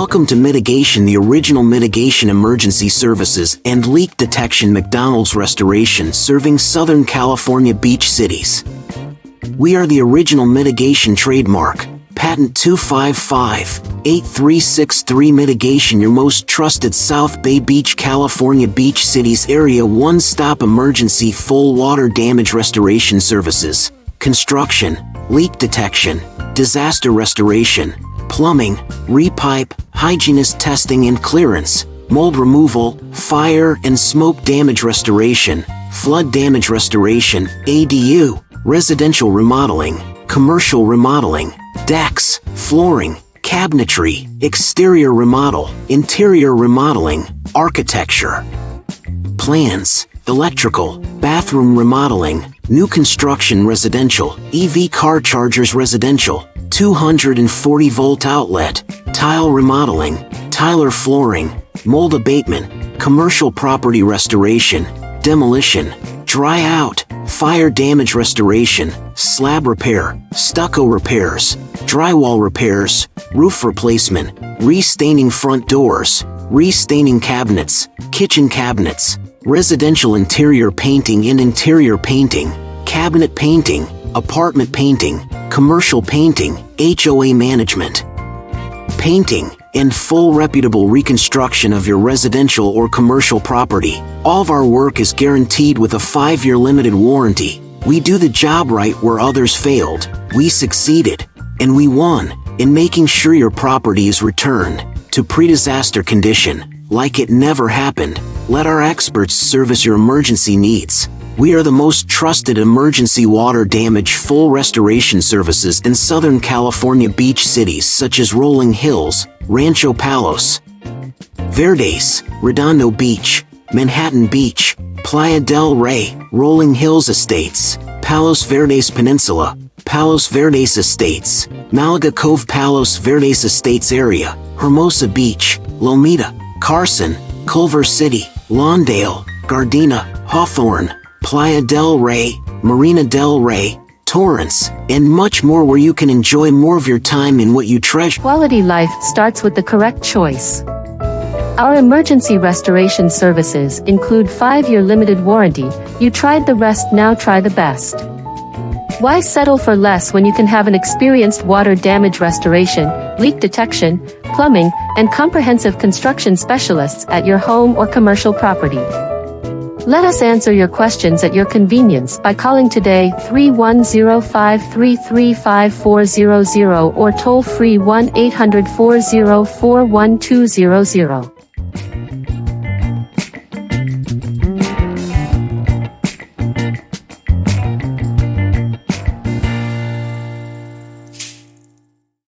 Welcome to Mitigation, the original mitigation emergency services and leak detection McDonald's restoration serving Southern California beach cities. We are the original mitigation trademark, patent 255-8363 Mitigation, your most trusted South Bay Beach, California beach cities area one-stop emergency full water damage restoration services, construction, leak detection, disaster restoration, plumbing, repipe, hygienist testing and clearance, mold removal, fire and smoke damage restoration, flood damage restoration, ADU, residential remodeling, commercial remodeling, decks, flooring, cabinetry, exterior remodel, interior remodeling, architecture, plans, electrical, bathroom remodeling, new construction residential, EV car chargers residential, 240-volt outlet, tile remodeling, tile flooring, mold abatement, commercial property restoration, demolition, dry out, fire damage restoration, slab repair, stucco repairs, drywall repairs, roof replacement, restaining front doors, restaining cabinets, kitchen cabinets, residential interior painting and interior painting, cabinet painting, apartment painting, commercial painting, HOA management, painting, and full reputable reconstruction of your residential or commercial property. All of our work is guaranteed with a 5-year limited warranty. We do the job right where others failed. We succeeded, and we won, in making sure your property is returned to pre-disaster condition, like it never happened. Let our experts service your emergency needs. We are the most trusted emergency water damage full restoration services in Southern California beach cities such as Rolling Hills, Rancho Palos Verdes, Redondo Beach, Manhattan Beach, Playa del Rey, Rolling Hills Estates, Palos Verdes Peninsula, Palos Verdes Estates, Malaga Cove, Palos Verdes Estates area, Hermosa Beach, Lomita, Carson, Culver City, Lawndale, Gardena, Hawthorne, Playa del Rey, Marina del Rey, Torrance, and much more, where you can enjoy more of your time in what you treasure. Quality life starts with the correct choice. Our emergency restoration services include 5-year limited warranty. You tried the rest, now try the best. Why settle for less when you can have an experienced water damage restoration, leak detection, plumbing, and comprehensive construction specialists at your home or commercial property? Let us answer your questions at your convenience by calling today 310-533-5400 or toll free 1-800-404-1200.